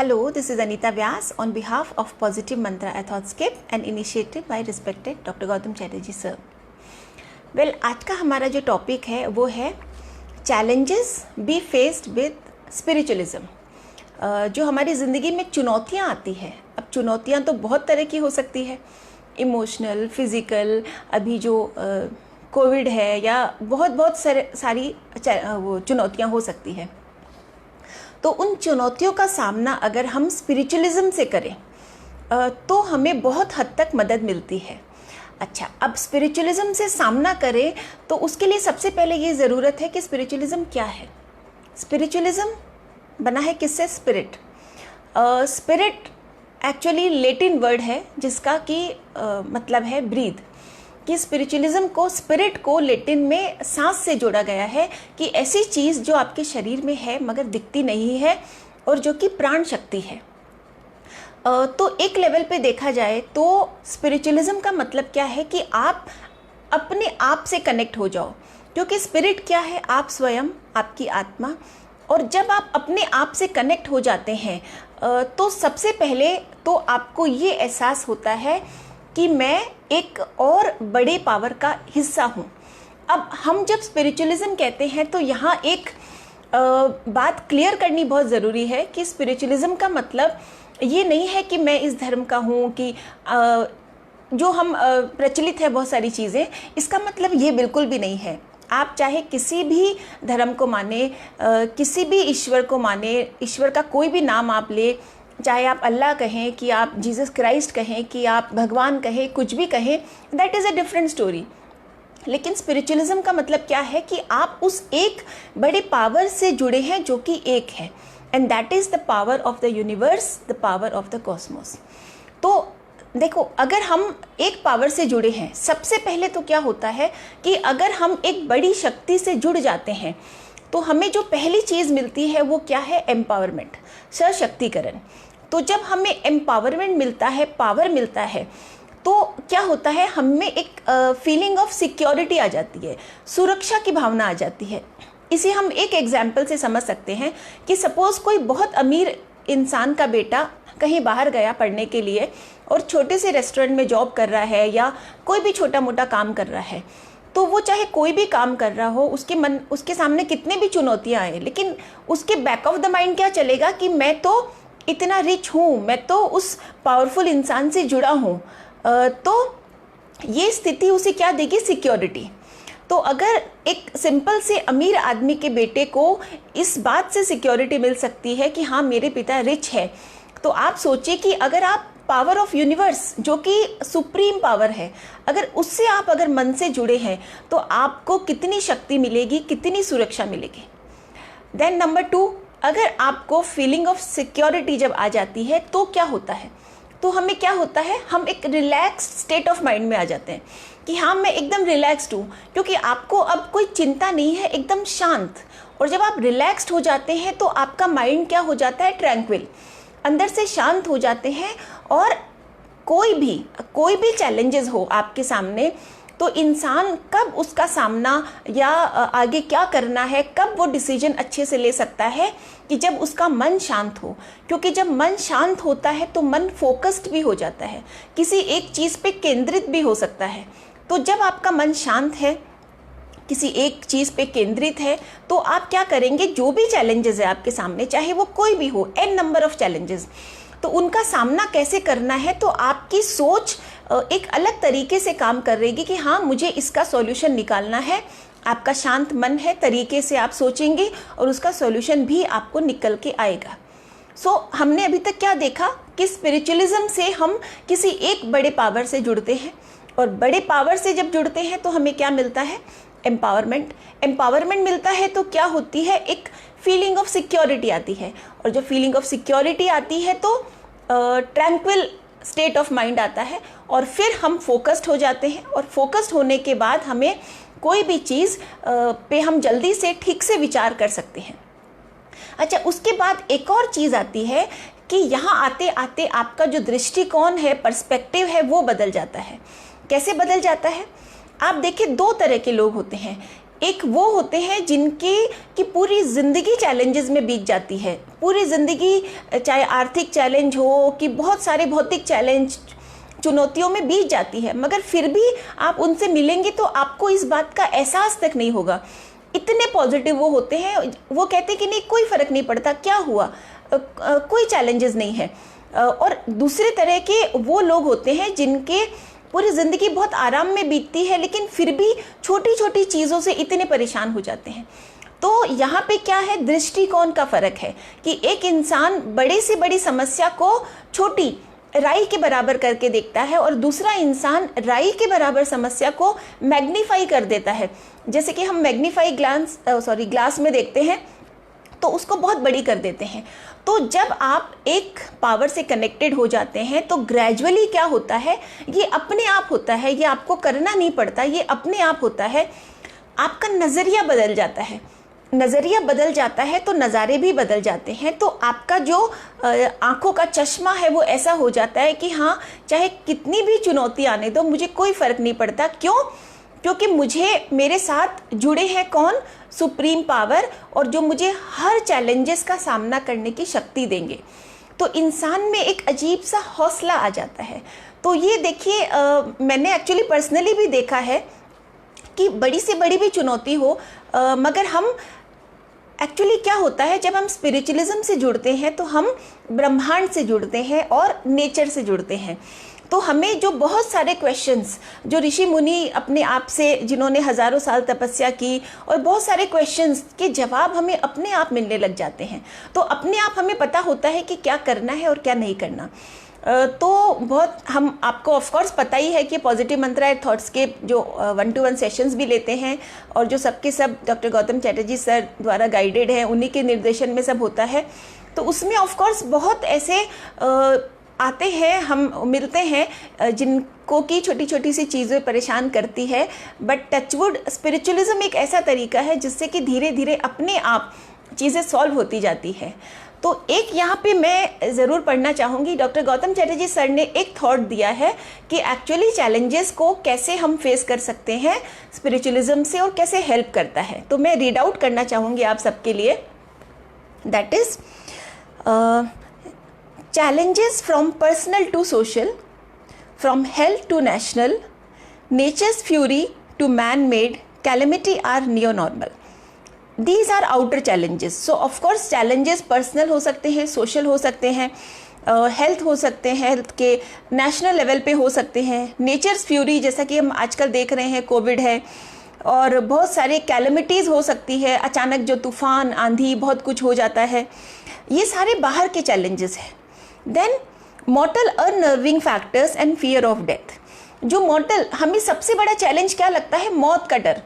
Hello, this is Anita Vyas on behalf of Positive Mantra Thoughtscape, an initiative by respected Dr. Gautam Chatterjee sir. Well, आज का हमारा जो topic है वो है challenges be faced with spiritualism. जो हमारी ज़िंदगी में चुनौतियाँ आती है, अब चुनौतियाँ तो बहुत तरह की हो सकती है, इमोशनल, फिज़िकल, अभी जो कोविड है या बहुत सारी वो चुनौतियाँ हो सकती है। तो उन चुनौतियों का सामना अगर हम स्पिरिचुअलिज्म से करें तो हमें बहुत हद तक मदद मिलती है। अच्छा, अब स्पिरिचुअलिज्म से सामना करें तो उसके लिए सबसे पहले ये ज़रूरत है कि स्पिरिचुअलिज्म क्या है। स्पिरिचुअलिज्म बना है किससे? Spirit. Spirit actually Latin word है जिसका कि मतलब है ब्रीथ, कि स्पिरिचुअलिज्म को, स्पिरिट को लैटिन में सांस से जोड़ा गया है कि ऐसी चीज़ जो आपके शरीर में है मगर दिखती नहीं है और जो कि प्राण शक्ति है। तो एक लेवल पे देखा जाए तो स्पिरिचुअलिज्म का मतलब क्या है कि आप अपने आप से कनेक्ट हो जाओ, क्योंकि स्पिरिट क्या है? आप स्वयं, आपकी आत्मा। और जब आप अपने आप से कनेक्ट हो जाते हैं तो सबसे पहले तो आपको ये एहसास होता है कि मैं एक और बड़े पावर का हिस्सा हूँ। अब हम जब स्पिरिचुअलिज्म कहते हैं तो यहाँ एक बात क्लियर करनी बहुत ज़रूरी है कि स्पिरिचुअलिज्म का मतलब ये नहीं है कि मैं इस धर्म का हूँ, कि जो हम प्रचलित है बहुत सारी चीज़ें, इसका मतलब ये बिल्कुल भी नहीं है। आप चाहे किसी भी धर्म को माने, किसी भी ईश्वर को माने, ईश्वर का कोई भी नाम आप ले, चाहे आप अल्लाह कहें, कि आप जीसस क्राइस्ट कहें, कि आप भगवान कहें, कुछ भी कहें, that is a different story. लेकिन स्पिरिचुअलिज्म का मतलब क्या है कि आप उस एक बड़े पावर से जुड़े हैं जो कि एक है, and that is the power of the universe, the power of the Cosmos. तो देखो, अगर हम एक पावर से जुड़े हैं, सबसे पहले तो क्या होता है कि अगर हम एक बड़ी शक्ति से जुड़ जाते हैं तो हमें जो पहली चीज़ मिलती है वो क्या है? एम्पावरमेंट, सशक्तिकरण। तो जब हमें एम्पावरमेंट मिलता है, पावर मिलता है, तो क्या होता है? हमें एक फीलिंग ऑफ सिक्योरिटी आ जाती है, सुरक्षा की भावना आ जाती है। इसे हम एक एग्जाम्पल से समझ सकते हैं कि सपोज कोई बहुत अमीर इंसान का बेटा कहीं बाहर गया पढ़ने के लिए और छोटे से रेस्टोरेंट में जॉब कर रहा है या कोई भी छोटा मोटा काम कर रहा है, तो वो चाहे कोई भी काम कर रहा हो, उसके सामने कितने भी चुनौतियाँ आए, लेकिन उसके बैक ऑफ द माइंड क्या चलेगा कि मैं तो इतना रिच हूँ, मैं तो उस पावरफुल इंसान से जुड़ा हूँ। तो ये स्थिति उसे क्या देगी? सिक्योरिटी। तो अगर एक सिंपल से अमीर आदमी के बेटे को इस बात से सिक्योरिटी मिल सकती है कि हाँ, मेरे पिता रिच है, तो आप सोचिए कि अगर आप पावर ऑफ यूनिवर्स, जो कि सुप्रीम पावर है, अगर उससे आप अगर मन से जुड़े हैं तो आपको कितनी शक्ति मिलेगी, कितनी सुरक्षा मिलेगी। देन नंबर 2, अगर आपको फीलिंग ऑफ सिक्योरिटी जब आ जाती है तो क्या होता है? तो हमें क्या होता है? हम एक रिलैक्स स्टेट ऑफ माइंड में आ जाते हैं कि हाँ, मैं एकदम रिलैक्स्ड हूँ, क्योंकि आपको अब कोई चिंता नहीं है, एकदम शांत। और जब आप रिलैक्स्ड हो जाते हैं तो आपका माइंड क्या हो जाता है? ट्रैंक्विल, अंदर से शांत हो जाते हैं। और कोई भी चैलेंजेस हो आपके सामने, तो इंसान कब उसका सामना या आगे क्या करना है, कब वो डिसीजन अच्छे से ले सकता है? कि जब उसका मन शांत हो। क्योंकि जब मन शांत होता है तो मन फोकस्ड भी हो जाता है, किसी एक चीज़ पे केंद्रित भी हो सकता है। तो जब आपका मन शांत है, किसी एक चीज़ पे केंद्रित है, तो आप क्या करेंगे? जो भी चैलेंजेस है आपके सामने, चाहे वो कोई भी हो, n नंबर ऑफ चैलेंजेस, तो उनका सामना कैसे करना है, तो आपकी सोच एक अलग तरीके से काम कर रही कि हाँ, मुझे इसका सॉल्यूशन निकालना है। आपका शांत मन है, तरीके से आप सोचेंगे और उसका सॉल्यूशन भी आपको निकल के आएगा। सो हमने अभी तक क्या देखा कि स्पिरिचुअलिज्म से हम किसी एक बड़े पावर से जुड़ते हैं, और बड़े पावर से जब जुड़ते हैं तो हमें क्या मिलता है? एम्पावरमेंट मिलता है। तो क्या होती है? एक फीलिंग ऑफ सिक्योरिटी आती है, और जब फीलिंग ऑफ सिक्योरिटी आती है तो ट्रैंक्विल स्टेट ऑफ माइंड आता है, और फिर हम फोकस्ड हो जाते हैं। और फोकस्ड होने के बाद हमें कोई भी चीज़ पे हम जल्दी से ठीक से विचार कर सकते हैं। अच्छा, उसके बाद एक और चीज़ आती है कि यहाँ आते आते आपका जो दृष्टिकोण है, पर्सपेक्टिव है, वो बदल जाता है। कैसे बदल जाता है? आप देखिए, 2 तरह के लोग होते हैं। एक वो होते हैं जिनके की पूरी ज़िंदगी चैलेंजेस में बीत जाती है, पूरी ज़िंदगी चाहे आर्थिक चैलेंज हो कि बहुत सारे भौतिक चैलेंज चुनौतियों में बीत जाती है, मगर फिर भी आप उनसे मिलेंगे तो आपको इस बात का एहसास तक नहीं होगा। इतने पॉजिटिव वो होते हैं, वो कहते हैं कि नहीं कोई फ़र्क नहीं पड़ता, क्या हुआ, कोई चैलेंजेस नहीं है। और दूसरे तरह के वो लोग होते हैं जिनके पूरी ज़िंदगी बहुत आराम में बीतती है, लेकिन फिर भी छोटी छोटी चीज़ों से इतने परेशान हो जाते हैं। तो यहाँ पे क्या है, दृष्टिकोण का फ़र्क है कि एक इंसान बड़े से बड़ी समस्या को छोटी राई के बराबर करके देखता है और दूसरा इंसान राई के बराबर समस्या को मैग्नीफाई कर देता है। जैसे कि हम मैग्नीफाई ग्लास में देखते हैं तो उसको बहुत बड़ी कर देते हैं। तो जब आप एक पावर से कनेक्टेड हो जाते हैं तो ग्रेजुअली क्या होता है, ये अपने आप होता है, ये आपको करना नहीं पड़ता, ये अपने आप होता है। आपका नज़रिया बदल जाता है, नज़रिया बदल जाता है तो नज़ारे भी बदल जाते हैं। तो आपका जो आंखों का चश्मा है वो ऐसा हो जाता है कि हाँ, चाहे कितनी भी चुनौती आने दो, मुझे कोई फ़र्क नहीं पड़ता। क्यों? क्योंकि मुझे मेरे साथ जुड़े हैं कौन? सुप्रीम पावर, और जो मुझे हर चैलेंजेस का सामना करने की शक्ति देंगे। तो इंसान में एक अजीब सा हौसला आ जाता है। तो ये देखिए, मैंने एक्चुअली पर्सनली भी देखा है कि बड़ी से बड़ी भी चुनौती हो, मगर हम एक्चुअली क्या होता है, जब हम स्पिरिचुअलिज्म से जुड़ते हैं तो हम ब्रह्मांड से जुड़ते हैं और नेचर से जुड़ते हैं। तो हमें जो बहुत सारे क्वेश्चंस जो ऋषि मुनि अपने आप से, जिन्होंने हज़ारों साल तपस्या की, और बहुत सारे क्वेश्चंस के जवाब हमें अपने आप मिलने लग जाते हैं। तो अपने आप हमें पता होता है कि क्या करना है और क्या नहीं करना। तो बहुत हम आपको ऑफ कोर्स पता ही है कि पॉजिटिव मंत्रा थॉट्स के जो 1-to-1 सेशंस भी लेते हैं, और जो सबके सब डॉक्टर गौतम चैटर्जी सर द्वारा गाइडेड है, उन्हीं के निर्देशन में सब होता है। तो उसमें ऑफ कोर्स बहुत ऐसे आते हैं, हम मिलते हैं जिनको की छोटी छोटी सी चीज़ें परेशान करती है, बट टचवुड स्पिरिचुअलिज्म एक ऐसा तरीका है जिससे कि धीरे धीरे अपने आप चीज़ें सॉल्व होती जाती है। तो एक यहाँ पे मैं ज़रूर पढ़ना चाहूँगी, डॉक्टर गौतम चैटर्जी सर ने एक थॉट दिया है कि एक्चुअली चैलेंजेस को कैसे हम फेस कर सकते हैं स्पिरिचुअलिज्म से और कैसे हेल्प करता है। तो मैं रीड आउट करना चाहूँगी आप सबके लिए। That is challenges from personal to social, from health to national, nature's fury to man-made, calamity are neo-normal. These are outer challenges. So of course challenges personal हो सकते हैं, social हो सकते हैं, हेल्थ हो सकते हैं, हेल्थ के नेशनल लेवल पे हो सकते हैं, नेचर्स फ्यूरी जैसा कि हम आजकल देख रहे हैं, कोविड है, और बहुत सारे कैलेमिटीज़ हो सकती है, अचानक जो तूफान, आंधी, बहुत कुछ हो जाता है। ये सारे बाहर के चैलेंजेस हैं। Then mortal unnerving factors and fear of death. जो मॉर्टल, हमें सबसे बड़ा चैलेंज क्या लगता है? मौत का डर।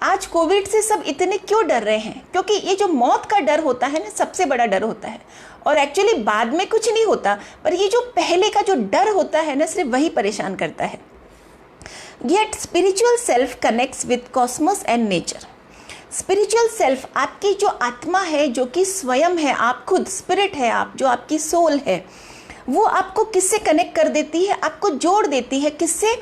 आज कोविड से सब इतने क्यों डर रहे हैं? क्योंकि ये जो मौत का डर होता है ना, सबसे बड़ा डर होता है। और एक्चुअली बाद में कुछ नहीं होता, पर ये जो पहले का जो डर होता है ना, सिर्फ वही परेशान करता है। Yet spiritual self connects with Cosmos and nature. Spiritual self, आपकी जो आत्मा है, जो कि स्वयं है, आप खुद स्पिरिट है, आप जो आपकी सोल है, वो आपको किससे कनेक्ट कर देती है? आपको जोड़ देती है किससे?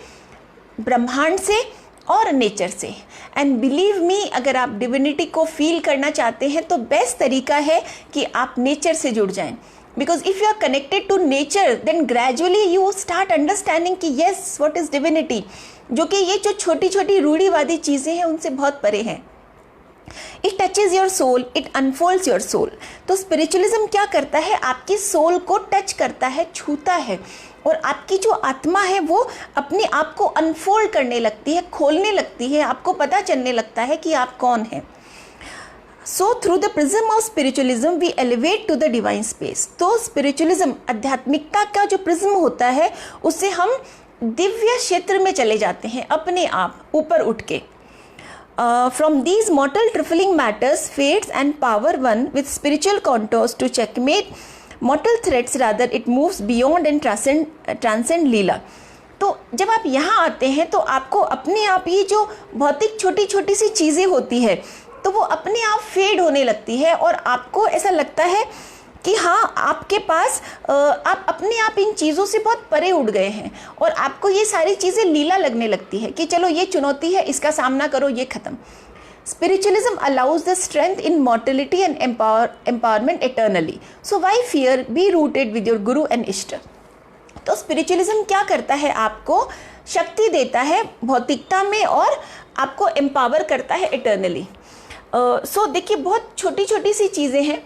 ब्रह्मांड से और नेचर से। एंड बिलीव मी, अगर आप डिविनिटी को फील करना चाहते हैं तो बेस्ट तरीका है कि आप नेचर से जुड़ जाएं। Because if you are connected to nature, then gradually you start understanding कि येस, व्हाट इज़ डिविनिटी, जो कि ये जो छोटी छोटी रूढ़िवादी चीज़ें हैं उनसे बहुत परे हैं। It touches your soul, it unfolds your soul. तो स्पिरिचुअलिज्म क्या करता है? आपकी सोल को टच करता है, छूता है, और आपकी जो आत्मा है वो अपने आप को अनफोल्ड करने लगती है, खोलने लगती है, आपको पता चलने लगता है कि आप कौन हैं। So through the prism of spiritualism we elevate to the divine space. तो स्पिरिचुअलिज्म, आध्यात्मिकता का जो प्रिज्म होता है, उससे हम दिव्य क्षेत्र में चले जाते हैं, अपने आप ऊपर उठ के। From these mortal trifling matters, fates and power won with spiritual contours to checkmate mortal threats, rather it moves beyond and transcend लीला। तो जब आप यहाँ आते हैं तो आपको अपने आप ही जो भौतिक छोटी छोटी सी चीज़ें होती है, तो वो अपने आप फेड होने लगती है, और आपको ऐसा लगता है कि हाँ, आपके पास आप अपने आप इन चीज़ों से बहुत परे उड़ गए हैं, और आपको ये सारी चीज़ें लीला लगने लगती है कि चलो ये चुनौती है, इसका सामना करो, ये ख़त्म। Spiritualism allows the strength in mortality and empowerment eternally. So why fear? Be rooted with your Guru and Ishta. तो स्पिरिचुअलिज्म क्या करता है? आपको शक्ति देता है भौतिकता में और आपको एम्पावर करता है इटर्नली. सो देखिए, बहुत छोटी छोटी सी चीज़ें हैं.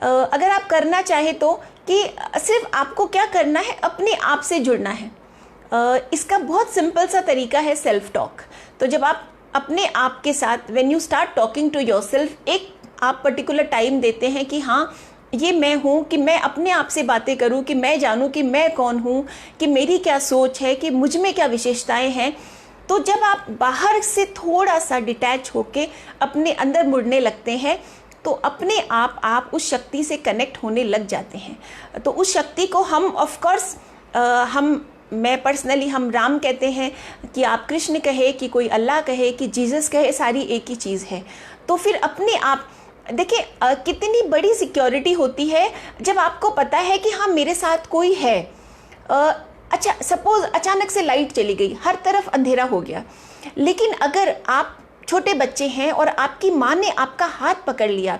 अगर आप करना चाहे तो कि सिर्फ आपको क्या करना है, अपने आप से जुड़ना है. इसका बहुत सिंपल सा तरीका है सेल्फ टॉक. तो जब आप अपने आप के साथ when you start talking to yourself, एक आप पर्टिकुलर टाइम देते हैं कि हाँ ये मैं हूँ, कि मैं अपने आप से बातें करूँ, कि मैं जानूँ कि मैं कौन हूँ, कि मेरी क्या सोच है, कि मुझ में क्या विशेषताएं हैं. तो जब आप बाहर से थोड़ा सा डिटैच होके अपने अंदर मुड़ने लगते हैं तो अपने आप उस शक्ति से कनेक्ट होने लग जाते हैं. तो उस शक्ति को हम ऑफ कोर्स मैं पर्सनली हम राम कहते हैं, कि आप कृष्ण कहे, कि कोई अल्लाह कहे, कि जीसस कहे, सारी एक ही चीज़ है. तो फिर अपने आप देखिए कितनी बड़ी सिक्योरिटी होती है जब आपको पता है कि हाँ मेरे साथ कोई है. अच्छा, सपोज अचानक से लाइट चली गई, हर तरफ अंधेरा हो गया, लेकिन अगर आप छोटे बच्चे हैं और आपकी माँ ने आपका हाथ पकड़ लिया,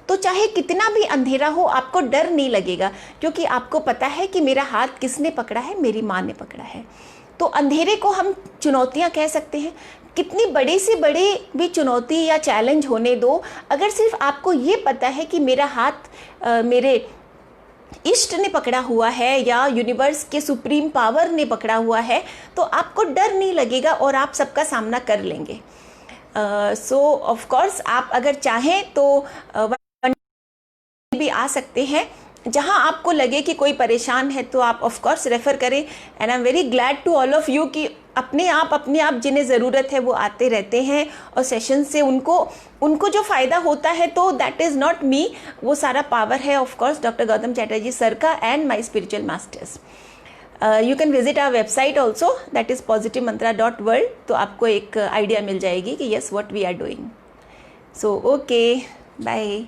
तो चाहे कितना भी अंधेरा हो आपको डर नहीं लगेगा, क्योंकि आपको पता है कि मेरा हाथ किसने पकड़ा है, मेरी माँ ने पकड़ा है. तो अंधेरे को हम चुनौतियाँ कह सकते हैं. कितनी बड़ी से बड़ी भी चुनौती या चैलेंज होने दो, अगर सिर्फ आपको ये पता है कि मेरा हाथ मेरे इष्ट ने पकड़ा हुआ है या यूनिवर्स के सुप्रीम पावर ने पकड़ा हुआ है, तो आपको डर नहीं लगेगा और आप सबका सामना कर लेंगे. सो ऑफ कोर्स आप अगर चाहें तो भी आ सकते हैं. जहां आपको लगे कि कोई परेशान है तो आप ऑफ कोर्स रेफ़र करें. And I am very glad to all of you कि अपने आप जिन्हें ज़रूरत है वो आते रहते हैं और सेशन से उनको जो फ़ायदा होता है, तो दैट इज़ नॉट मी, वो सारा पावर है of course doctor Gautam Chatterjee sir का and my spiritual masters. You can visit our website also, that is positivmantra.world. तो आपको एक आइडिया मिल जाएगी कि yes what we are doing. So okay, bye.